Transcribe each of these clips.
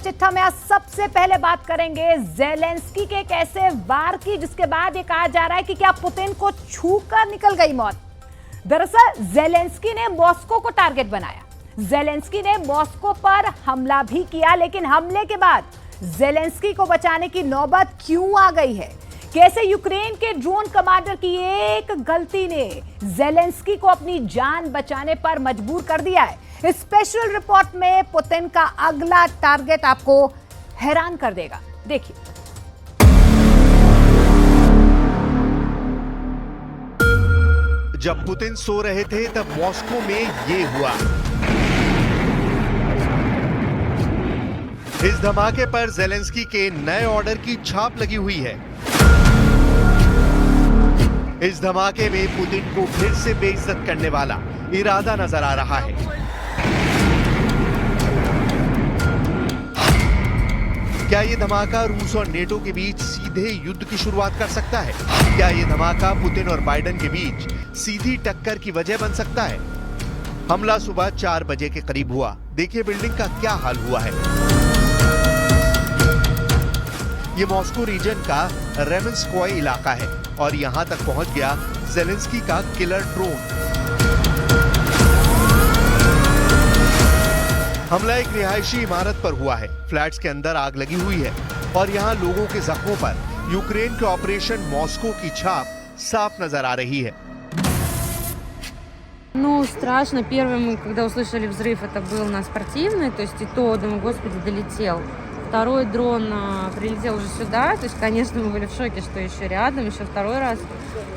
चिट्ठा में आज सबसे पहले बात करेंगे ज़ेलेंस्की के एक ऐसे वार की जिसके बाद ये कहा जा रहा है कि क्या पुतिन को छूकर निकल गई मौत। दरअसल ज़ेलेंस्की ने मॉस्को को टारगेट बनाया। ज़ेलेंस्की ने मॉस्को पर हमला भी किया, लेकिन हमले के बाद ज़ेलेंस्की को बचाने की नौबत क्यों आ गई है? कैसे यूक्रेन के ड्रोन कमांडर की एक गलती ने ज़ेलेंस्की को अपनी जान बचाने पर मजबूर कर दिया है? इस स्पेशल रिपोर्ट में पुतिन का अगला टारगेट आपको हैरान कर देगा। देखिए। जब पुतिन सो रहे थे तब मॉस्को में ये हुआ। इस धमाके पर ज़ेलेंस्की के नए ऑर्डर की छाप लगी हुई है। इस धमाके में पुतिन को फिर से बेइज्जत करने वाला इरादा नजर आ रहा है। क्या ये धमाका रूस और नेटो के बीच सीधे युद्ध की शुरुआत कर सकता है? क्या ये धमाका पुतिन और बाइडेन के बीच सीधी टक्कर की वजह बन सकता है? हमला सुबह 4 बजे के करीब हुआ। देखिए बिल्डिंग का क्या हाल हुआ है। ये मॉस्को रीजन का रेमेंस्कोय इलाका है और यहां तक पहुंच गया ज़ेलेंस्की का किलर ड्रोन। हमला एक रिहायशी इमारत पर हुआ है। फ्लैट्स के अंदर आग लगी हुई है और यहाँ लोगों के जख्मों पर यूक्रेन के ऑपरेशन मॉस्को की छाप साफ नजर आ रही है। Ну, страшно. Первый мы, когда услышали взрыв, это был на спортивной, то есть и то, думаю, господи, долетел. Второй дрон прилетел уже сюда, то есть, конечно, мы были в шоке, что еще рядом, еще второй раз.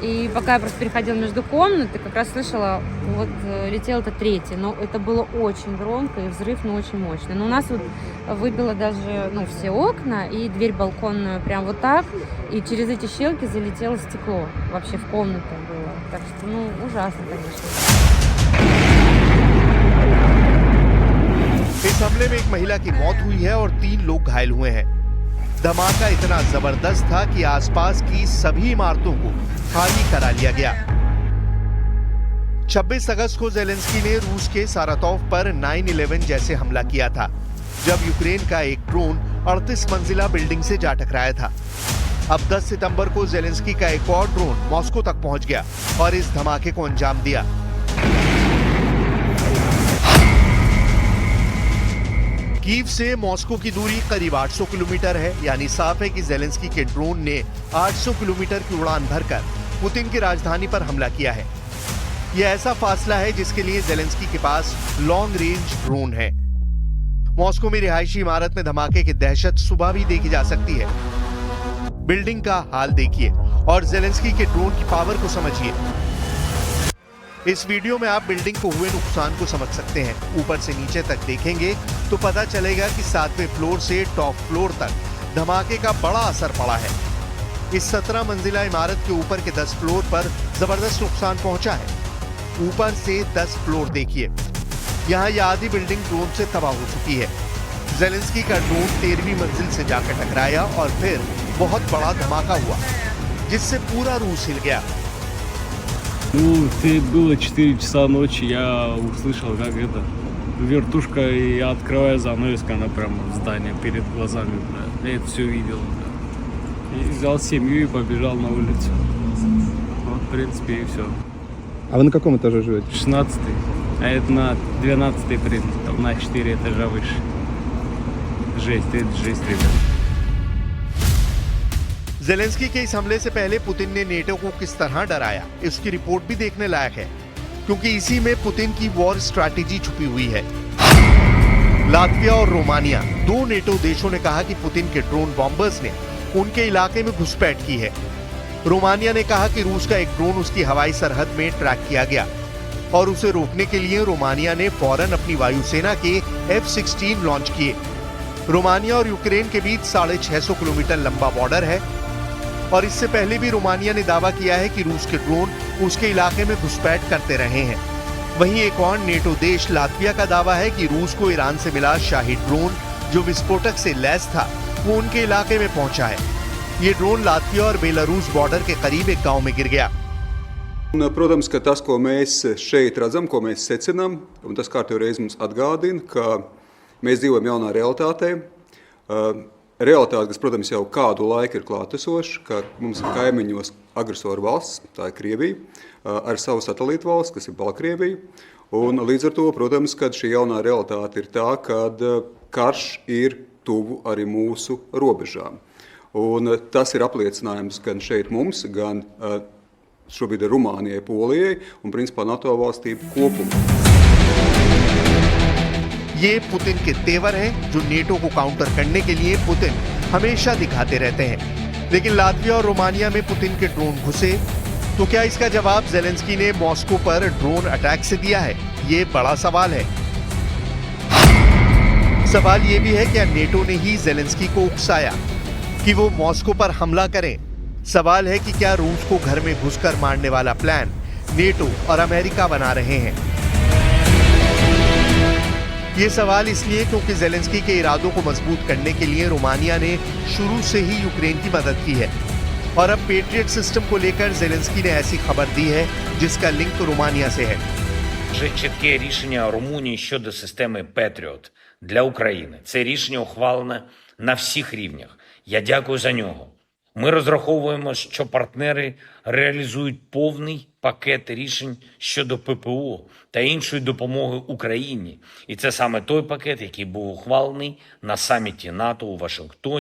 И пока я просто переходила между комнат, как раз слышала, вот летел это третий, но это было очень громко и взрыв, ну, очень мощный. Но у нас вот выбило даже, ну, все окна и дверь балконную прям вот так, и через эти щелки залетело стекло, вообще в комнату было. Так что, ну, ужасно, конечно. इस हमले में एक महिला की मौत हुई है और 3 लोग घायल हुए हैं। धमाका इतना जबरदस्त था कि आसपास की सभी इमारतों को खाली करा लिया गया। 26 अगस्त को ज़ेलेंस्की ने रूस के सारातोव पर 9/11 जैसे हमला किया था, जब यूक्रेन का एक ड्रोन 38 मंजिला बिल्डिंग से जा टकराया था। अब 10 सितंबर को ज़ेलेंस्की का एक और ड्रोन मॉस्को तक पहुंच गया और इस धमाके को अंजाम दिया। कीव से मॉस्को की दूरी करीब 800 किलोमीटर है, यानी साफ है कि ज़ेलेंस्की के ड्रोन ने 800 किलोमीटर की उड़ान भरकर पुतिन की राजधानी पर हमला किया है। यह ऐसा फासला है जिसके लिए ज़ेलेंस्की के पास लॉन्ग रेंज ड्रोन है। मॉस्को में रिहायशी इमारत में धमाके की दहशत सुबह भी देखी जा सकती है। बिल्डिंग का हाल देखिए और ज़ेलेंस्की के ड्रोन की पावर को समझिए। इस वीडियो में आप बिल्डिंग को हुए नुकसान को समझ सकते हैं। ऊपर से नीचे तक देखेंगे तो पता चलेगा कि 7वें फ्लोर से टॉप फ्लोर तक धमाके का बड़ा असर पड़ा है। इस 17 मंजिला इमारत के ऊपर के 10 फ्लोर पर जबरदस्त नुकसान पहुंचा है। ऊपर से 10 फ्लोर देखिए, यहाँ यह आधी बिल्डिंग ड्रोन से तबाह हो चुकी है। ज़ेलेंस्की का ड्रोन 13वीं मंजिल से जाकर टकराया और फिर बहुत बड़ा धमाका हुआ जिससे पूरा रूस हिल गया। Ну, было 4 часа ночи, я услышал, как это вертушка, и я открываю занавеску, она прямо в здание перед глазами, бля. Я это все видел, бля. И взял семью и побежал на улицу. Вот, в принципе, и все. А вы на каком этаже живете? 16-й, а это на 12-й, там на 4 этажа выше. Жесть, это жесть, ребят. ज़ेलेंस्की के इस हमले से पहले पुतिन ने नेटो को किस तरह डराया, इसकी रिपोर्ट भी देखने लायक है, क्योंकि इसी में पुतिन की वॉर स्ट्रैटेजी छुपी हुई है। लातविया और रोमानिया, 2 नेटो देशों ने कहा कि पुतिन के ड्रोन बॉम्बर्स ने उनके इलाके में घुसपैठ की है। रोमानिया ने कहा कि रूस का एक ड्रोन उसकी हवाई सरहद में ट्रैक किया गया और उसे रोकने के लिए रोमानिया ने फौरन अपनी वायुसेना के F-16 लॉन्च किए। रोमानिया और यूक्रेन के बीच 650 किलोमीटर लंबा बॉर्डर है और इससे पहले भी रोमानिया ने दावा किया है कि रूस के ड्रोन उसके इलाके में घुसपैठ करते रहे हैं। वहीं एक और नेटो देश लातविया का दावा है कि रूस को ईरान से मिला शाही ड्रोन जो विस्फोटक से लैस था वो उनके इलाके में पहुंचा है। ये ड्रोन लातविया और बेलारूस बॉर्डर के करीब एक गांव में गिर गया। Protams, ka tas, ko mēs šeit redzam, ko mēs secinām, un tas kārtīgi reiz mums atgādina, ka mēs dzīvojam jaunā realitātē, Realitāte, kas, protams, jau kādu laiku ir klātesoša, ka mums ir kaimiņos agresoru valsts, tā ir Krievija, ar savu satelītu valsts, kas ir Baltkrievija. Un līdz ar to, protams, kad šī jaunā realitāte ir tā, kad karš ir tuvu arī mūsu robežām. Un tas ir apliecinājums gan šeit mums, gan šobrīd ir Rumānijai, Polijai un principā NATO valstīm kopumā. ये Putin के तेवर हैं जो NATO को counter करने के लिए Putin हमेशा दिखाते रहते हैं। लेकिन लातविया और रोमानिया में पुतिन के ड्रोन घुसे तो क्या इसका जवाब ज़ेलेंस्की ने मॉस्को पर ड्रोन अटैक से दिया है? ये बड़ा सवाल है। सवाल ये भी है क्या नेटो ने ही ज़ेलेंस्की को उकसाया कि वो मॉस्को पर हमला करें? सवाल है कि क्या रूस को घर में घुसकर मारने वाला प्लान नेटो और अमेरिका बना रहे हैं? ये सवाल इसलिए क्योंकि ज़ेलेंस्की के इरादों को मजबूत करने के लिए रोमानिया ने शुरू से ही यूक्रेन की मदद की है और अब पेट्रियट सिस्टम को लेकर ज़ेलेंस्की ने ऐसी खबर दी है जिसका लिंक रोमानिया से है। Вже чітке рішення Румунії щодо системи Patriot для України. Це рішення ухвалене на всіх рівнях. Я дякую за нього. Ми розраховуємо, що партнери реалізують повний пакет рішень щодо ППО та іншої допомоги Україні. І це саме той пакет, який був ухвалений на саміті НАТО у Вашингтоні.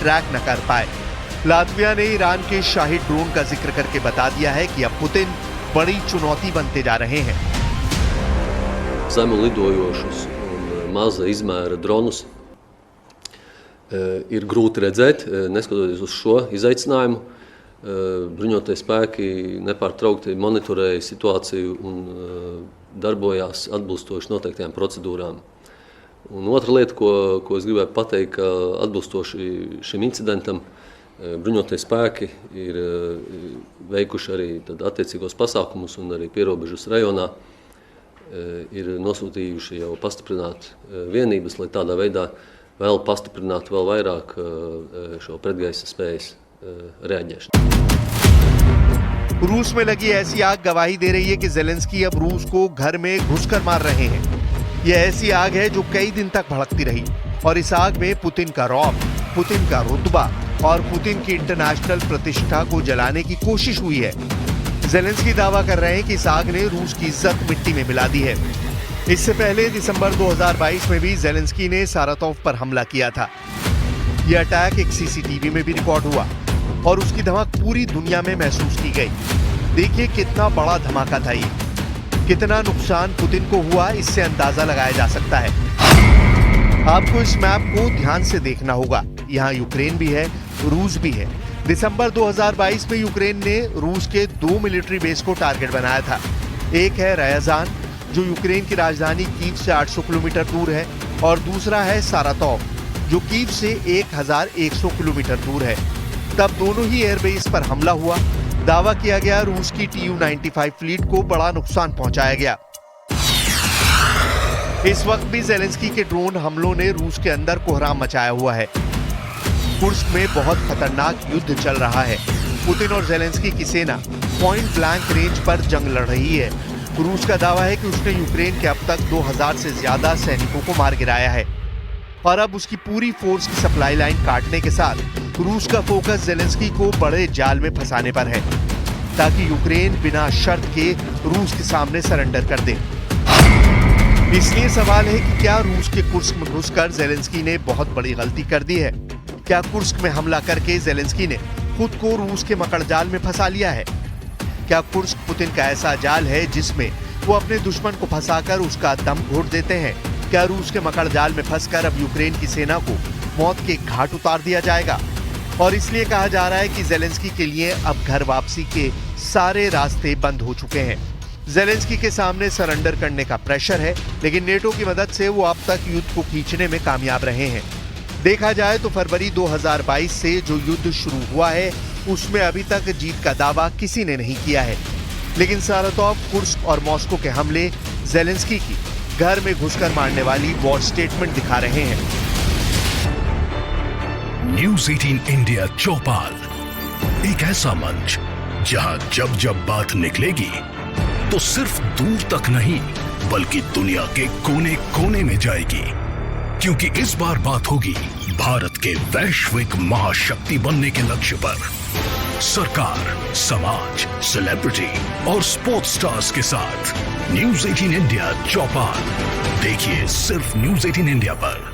ट्रैक न कर पाए। लातविया ने ईरान के शाही ड्रोन का जिक्र करके बता दिया है कि अब पुतिन बड़ी चुनौती बनते जा रहे हैं। Zemu lidojošus un maza izmēra dronus ir grūti redzēt, neskatoties uz šo izaicinājumu. Bruņotie spēki nepārtraukti monitorēja situāciju un darbojās atbilstoši noteiktajām procedūrām. Un otra lieta, ko es gribēju pateikt, ka atbilstoši šim incidentam bruņotie spēki ir veikuši arī attiecīgos pasākumus un arī pierobežas rajonā ir nosūtījuši jau pastiprināt vienības, lai tādā veidā vēl pastiprinātu vēl vairāk šo pretgaisa spējas reaģēšanu. रूस में लगी ऐसी आग गवाही दे रही है कि Zelensky अब रूस को घर में घुसकर मार रहे हैं। यह ऐसी आग है जो कई दिन तक भड़कती रही और इस आग में पुतिन का रौब, पुतिन का रुतबा और पुतिन की इंटरनेशनल प्रतिष्ठा को जलाने की कोशिश हुई है। ज़ेलेंस्की दावा कर रहे हैं कि इस आग ने रूस की इज्जत मिट्टी में मिला दी है। इससे पहले दिसंबर 2022 में भी ज़ेलेंस्की ने सारातोव पर हमला किया था। यह अटैक एक सीसीटीवी में भी रिकॉर्ड हुआ और उसकी धमक पूरी दुनिया में महसूस की गई। देखिए कितना बड़ा धमाका था ये। कितना नुकसान पुतिन को हुआ इससे अंदाजा लगाया जा सकता है। आपको इस मैप को ध्यान से देखना होगा। यहाँ यूक्रेन भी है, रूस भी है। दिसंबर 2022 में यूक्रेन ने रूस के 2 मिलिट्री बेस को टारगेट बनाया था। एक है रयाजान, जो यूक्रेन की राजधानी कीव से 800 किलोमीटर दूर है, और दूसरा है सारातोव, जो कीव से 1100 किलोमीटर दूर है। तब दोनों ही एयरबेस पर हमला हुआ। दावा किया गया रूस की Tu-95 फ्लीट को बड़ा नुकसान पहुंचाया गया। इस वक्त भी ज़ेलेंस्की के ड्रोन हमलों ने रूस के अंदर कोहराम मचाया हुआ है। कुर्स्क में बहुत खतरनाक युद्ध चल रहा है। पुतिन और ज़ेलेंस्की की सेना पॉइंट ब्लैंक रेंज पर जंग लड़ रही है। रूस का दावा है कि उसने यूक्रेन के अब तक 2000 से ज्यादा सैनिकों को मार गिराया है, और अब उसकी पूरी फोर्स की सप्लाई लाइन काटने के साथ रूस का फोकस ज़ेलेंस्की को बड़े जाल में फंसाने पर है, ताकि यूक्रेन बिना शर्त के रूस के सामने सरेंडर कर दे। इसलिए सवाल है कि क्या रूस के कुर्स्क में घुसकर ज़ेलेंस्की ने बहुत बड़ी गलती कर दी है? क्या कुर्स्क में हमला करके ज़ेलेंस्की ने खुद को रूस के मकड़जाल में फंसा लिया है? क्या कुर्स्क पुतिन का ऐसा जाल है जिसमें वो अपने दुश्मन को फंसाकर उसका दम घोट देते हैं? क्या रूस के मकड़जाल में फंसकर अब यूक्रेन की सेना को मौत के घाट उतार दिया जाएगा? और इसलिए कहा जा रहा है कि ज़ेलेंस्की के लिए अब घर वापसी के सारे रास्ते बंद हो चुके हैं। ज़ेलेंस्की के सामने सरेंडर करने का प्रेशर है, लेकिन नेटो की मदद से वो अब तक युद्ध को खींचने में कामयाब रहे हैं। देखा जाए तो फरवरी 2022 से जो युद्ध शुरू हुआ है, उसमें अभी तक जीत का दावा किसी ने नहीं किया है। लेकिन सारातोव, कुर्स्क और मॉस्को के हमले ज़ेलेंस्की की घर में घुसकर मारने वाली वॉर स्टेटमेंट दिखा रहे हैं। न्यूज़ 18 इंडिया चौपाल, एक ऐसा मंच जहां जब जब बात निकलेगी तो सिर्फ दूर तक नहीं बल्कि दुनिया के कोने कोने में जाएगी, क्योंकि इस बार बात होगी भारत के वैश्विक महाशक्ति बनने के लक्ष्य पर। सरकार, समाज, सेलिब्रिटी और स्पोर्ट्स स्टार्स के साथ न्यूज़ 18 इंडिया चौपाल देखिए सिर्फ न्यूज़ 18 इंडिया पर।